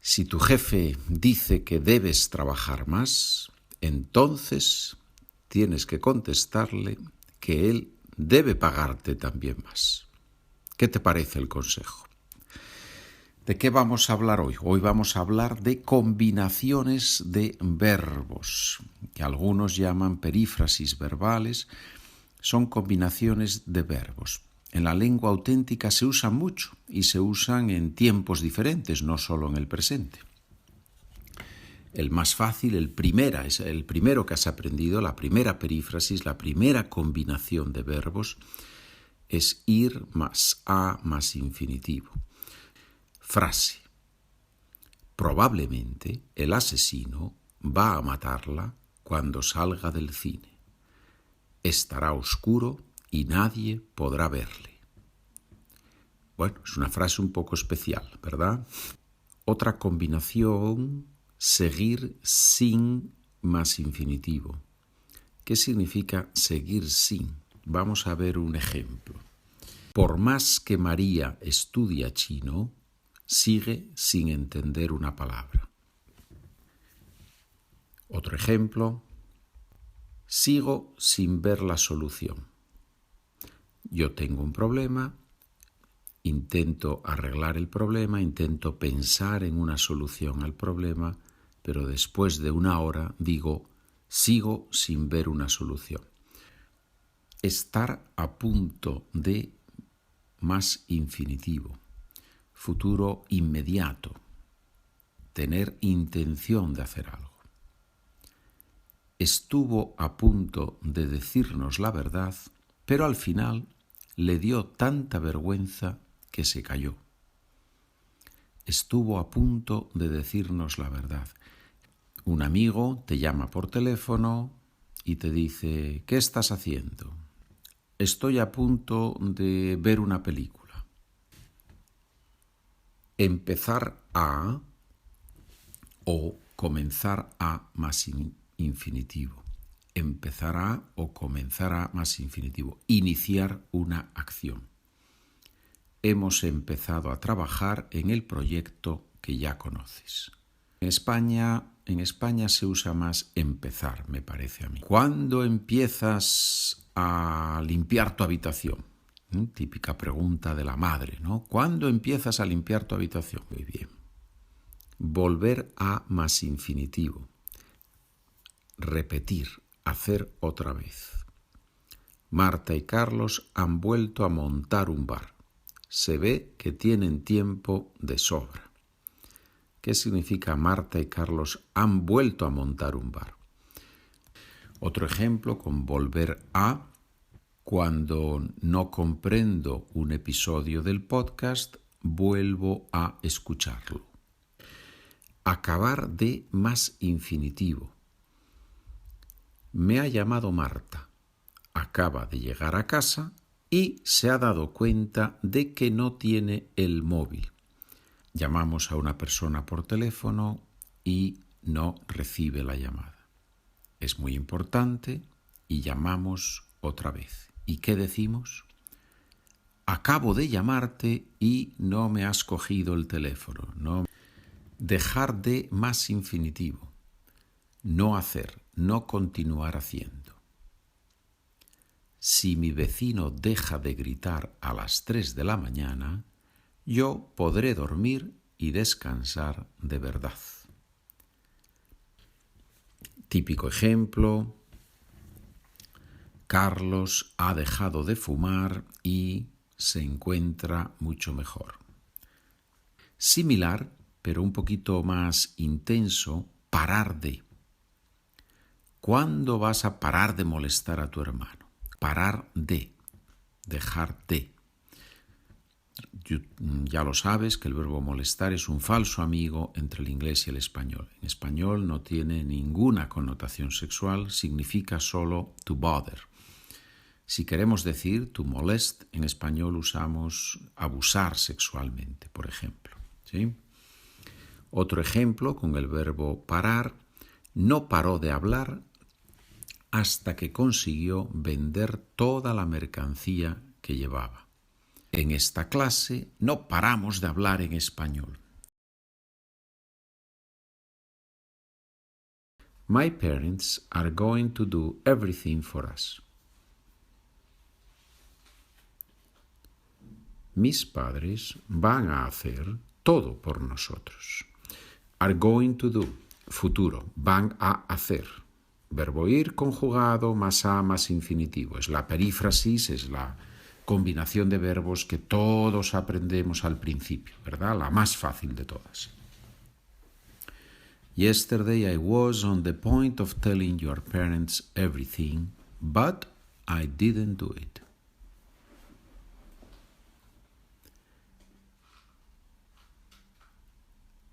Si tu jefe dice que debes trabajar más, entonces tienes que contestarle que él debe pagarte también más. ¿Qué te parece el consejo? ¿De qué vamos a hablar hoy? Hoy vamos a hablar de combinaciones de verbos, que algunos llaman perífrasis verbales. Son combinaciones de verbos. En la lengua auténtica se usan mucho y se usan en tiempos diferentes, no solo en el presente. El más fácil, el primero que has aprendido, la primera perífrasis, la primera combinación de verbos, es ir más a más infinitivo. Frase. Probablemente el asesino va a matarla cuando salga del cine. Estará oscuro y nadie podrá verle. Bueno, es una frase un poco especial, ¿verdad? Otra combinación, seguir sin más infinitivo. ¿Qué significa seguir sin? Vamos a ver un ejemplo. Por más que María estudia chino, sigue sin entender una palabra. Otro ejemplo. Sigo sin ver la solución. Yo tengo un problema, intento arreglar el problema, intento pensar en una solución al problema, pero después de una hora digo, sigo sin ver una solución. Estar a punto de más infinitivo, futuro inmediato, tener intención de hacer algo. Estuvo a punto de decirnos la verdad, pero al final le dio tanta vergüenza que se calló. Estuvo a punto de decirnos la verdad. Un amigo te llama por teléfono y te dice, ¿qué estás haciendo? Estoy a punto de ver una película. Empezar a o comenzar a más infinitivo. Empezará o comenzará más infinitivo. Iniciar una acción. Hemos empezado a trabajar en el proyecto que ya conoces. En España se usa más empezar, me parece a mí. ¿Cuándo empiezas a limpiar tu habitación? Típica pregunta de la madre, ¿no? ¿Cuándo empiezas a limpiar tu habitación? Muy bien. Volver a más infinitivo. Repetir, hacer otra vez. Marta y Carlos han vuelto a montar un bar. Se ve que tienen tiempo de sobra. ¿Qué significa Marta y Carlos han vuelto a montar un bar? Otro ejemplo con volver a. Cuando no comprendo un episodio del podcast, vuelvo a escucharlo. Acabar de más infinitivo. Me ha llamado Marta. Acaba de llegar a casa y se ha dado cuenta de que no tiene el móvil. Llamamos a una persona por teléfono y no recibe la llamada. Es muy importante y llamamos otra vez. ¿Y qué decimos? Acabo de llamarte y no me has cogido el teléfono. No. Dejar de más infinitivo. No hacer, no continuar haciendo. Si mi vecino deja de gritar a las 3 de la mañana, yo podré dormir y descansar de verdad. Típico ejemplo. Carlos ha dejado de fumar y se encuentra mucho mejor. Similar, pero un poquito más intenso, parar de. ¿Cuándo vas a parar de molestar a tu hermano? Parar de, dejar de. Ya lo sabes que el verbo molestar es un falso amigo entre el inglés y el español. En español no tiene ninguna connotación sexual, significa solo to bother. Si queremos decir to molest, en español usamos abusar sexualmente, por ejemplo. ¿Sí? Otro ejemplo con el verbo parar. No paró de hablar hasta que consiguió vender toda la mercancía que llevaba. En esta clase no paramos de hablar en español. My parents are going to do everything for us. Mis padres van a hacer todo por nosotros. Are going to do, futuro, van a hacer. Verbo ir conjugado más a más infinitivo. Es la perífrasis, es la combinación de verbos que todos aprendemos al principio, ¿verdad? La más fácil de todas. Yesterday I was on the point of telling your parents everything, but I didn't do it.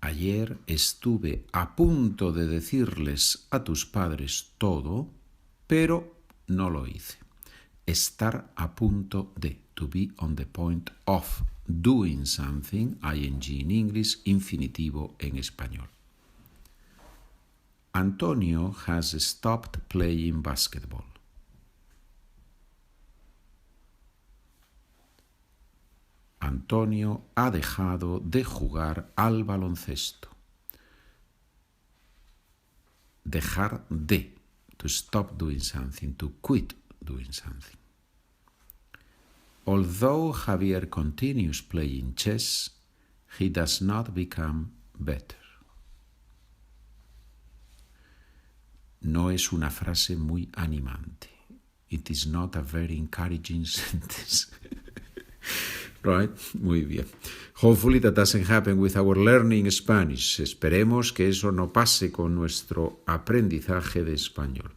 Ayer estuve a punto de decirles a tus padres todo, pero no lo hice. Estar a punto de, to be on the point of doing something, ing in English, infinitivo en español. Antonio has stopped playing basketball. Antonio ha dejado de jugar al baloncesto. Dejar de, to stop doing something, to quit doing something. Although Javier continues playing chess, he does not become better. No es una frase muy animante. It is not a very encouraging sentence. Right? Muy bien. Hopefully that doesn't happen with our learning Spanish. Esperemos que eso no pase con nuestro aprendizaje de español.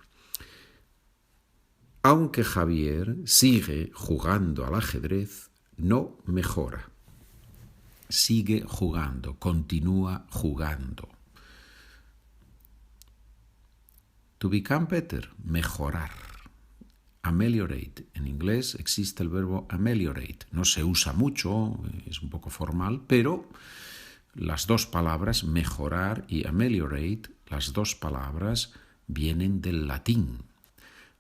Aunque Javier sigue jugando al ajedrez, no mejora. Sigue jugando, continúa jugando. To become better, mejorar. Ameliorate. En inglés existe el verbo ameliorate. No se usa mucho, es un poco formal, pero las dos palabras, mejorar y ameliorate, las dos palabras vienen del latín.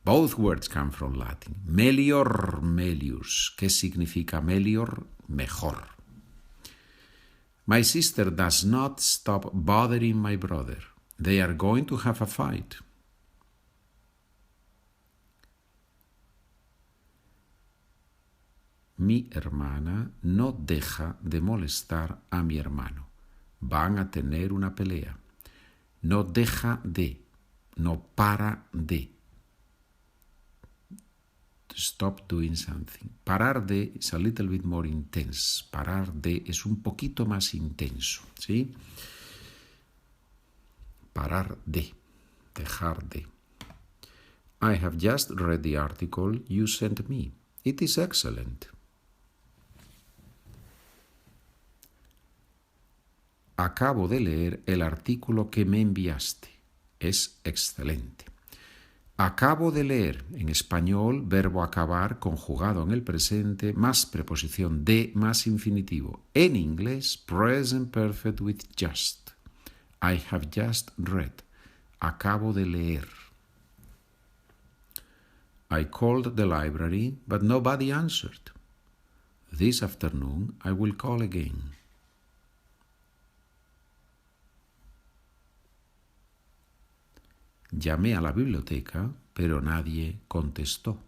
Both words come from Latin. Melior, melius. ¿Qué significa melior? Mejor. My sister does not stop bothering my brother. They are going to have a fight. Mi hermana no deja de molestar a mi hermano. Van a tener una pelea. No deja de, no para de. To stop doing something. Parar de is a little bit more intense. Parar de es un poquito más intenso, ¿sí? Parar de, dejar de. I have just read the article you sent me. It is excellent. Acabo de leer el artículo que me enviaste. Es excelente. Acabo de leer, en español, verbo acabar conjugado en el presente, más preposición de, más infinitivo. En inglés, present perfect with just. I have just read. Acabo de leer. I called the library, but nobody answered. This afternoon, I will call again. Llamé a la biblioteca, pero nadie contestó.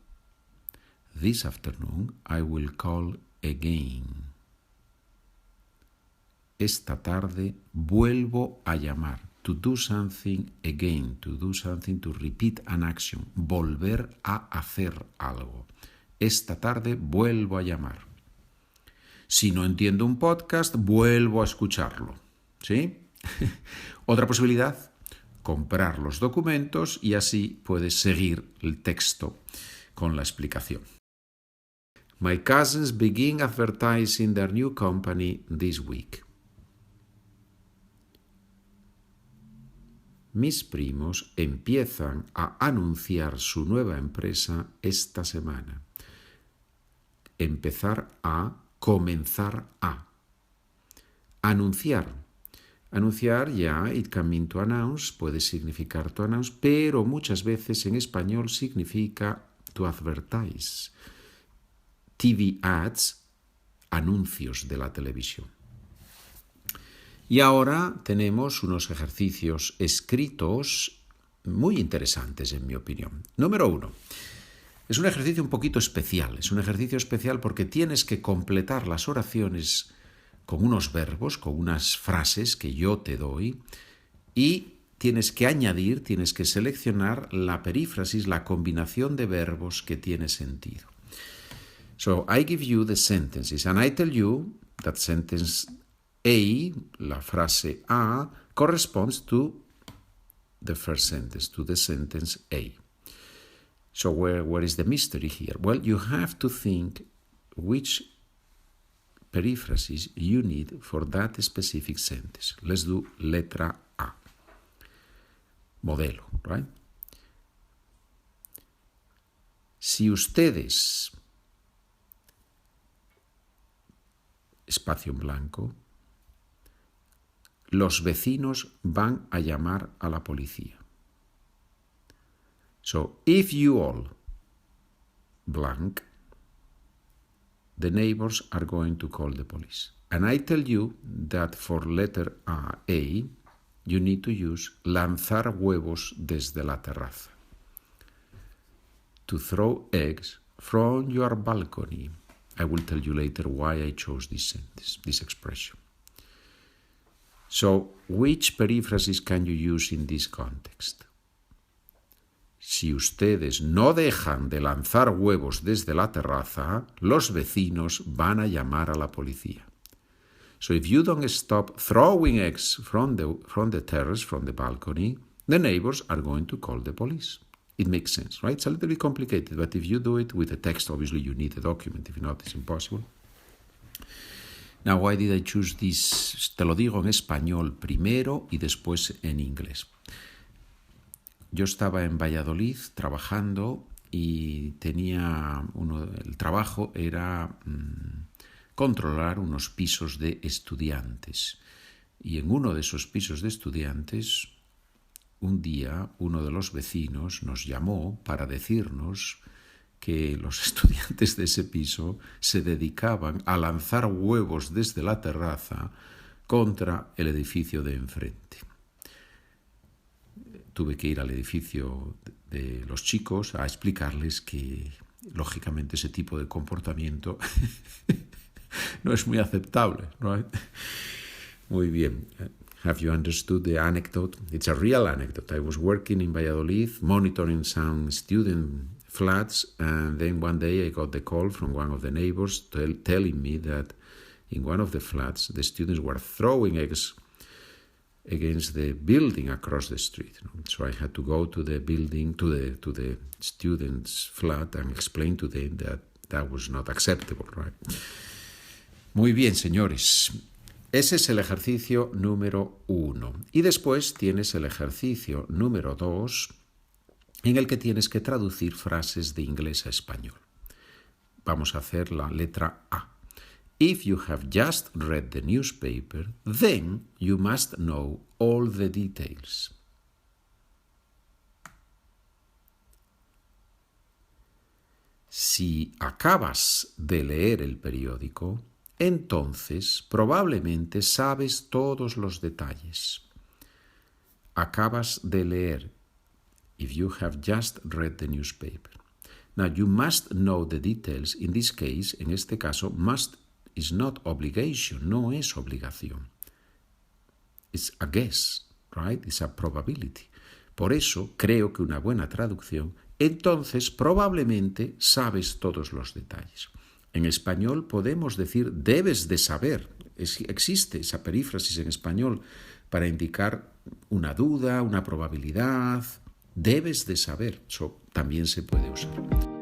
This afternoon I will call again. Esta tarde vuelvo a llamar. To do something again. To do something, to repeat an action. Volver a hacer algo. Esta tarde vuelvo a llamar. Si no entiendo un podcast, vuelvo a escucharlo. ¿Sí? Otra posibilidad, comprar los documentos y así puedes seguir el texto con la explicación. My cousins begin advertising their new company this week. Mis primos empiezan a anunciar su nueva empresa esta semana. Empezar a, comenzar a. Anunciar. Anunciar ya, it can mean to announce, puede significar to announce, pero muchas veces en español significa to advertise. TV ads, anuncios de la televisión. Y ahora tenemos unos ejercicios escritos muy interesantes, en mi opinión. Número 1. Es un ejercicio un poquito especial. Es un ejercicio especial porque tienes que completar las oraciones con unos verbos, con unas frases que yo te doy, y tienes que añadir, tienes que seleccionar la perífrasis, la combinación de verbos que tiene sentido. So, I give you the sentences, and I tell you that sentence A, la frase A, corresponds to the first sentence, to the sentence A. So where is the mystery here? Well, you have to think which perífrasis you need for that specific sentence. Let's do letra A. Modelo, right? Si ustedes, espacio en blanco, los vecinos van a llamar a la policía. So, if you all, blank, the neighbors are going to call the police. And I tell you that for letter A, you need to use lanzar huevos desde la terraza. To throw eggs from your balcony. I will tell you later why I chose this sentence, this expression. So, which perífrasis can you use in this context? Si ustedes no dejan de lanzar huevos desde la terraza, los vecinos van a llamar a la policía. So if you don't stop throwing eggs from the terrace, from the balcony, the neighbors are going to call the police. It makes sense, right? It's a little bit complicated, but if you do it with a text, obviously you need a document. If not, it's impossible. Now, why did I choose this? Te lo digo en español primero y después en inglés. Yo estaba en Valladolid trabajando y el trabajo era controlar unos pisos de estudiantes. Y en uno de esos pisos de estudiantes, un día uno de los vecinos nos llamó para decirnos que los estudiantes de ese piso se dedicaban a lanzar huevos desde la terraza contra el edificio de enfrente. Tuve que ir al edificio de los chicos a explicarles que, lógicamente, ese tipo de comportamiento no es muy aceptable, right? Muy bien. Have you understood the anecdote? It's a real anecdote. I was working in Valladolid, monitoring some student flats, and then one day I got the call from one of the neighbors telling me that in one of the flats, the students were throwing eggs against the building across the street. So I had to go to the building, to the students' flat and explain to them that that was not acceptable, right? Muy bien, señores. Ese es el ejercicio número 1. Y después tienes el ejercicio número 2, en el que tienes que traducir frases de inglés a español. Vamos a hacer la letra A. If you have just read the newspaper, then you must know all the details. Si acabas de leer el periódico, entonces probablemente sabes todos los detalles. Acabas de leer. If you have just read the newspaper. Now, you must know the details. In this case, en este caso, must is not obligation, no es obligación. It's a guess, right? It's a probability. Por eso, creo que una buena traducción, entonces probablemente sabes todos los detalles. En español podemos decir debes de saber. Existe esa perífrasis en español para indicar una duda, una probabilidad. Debes de saber. Eso también se puede usar.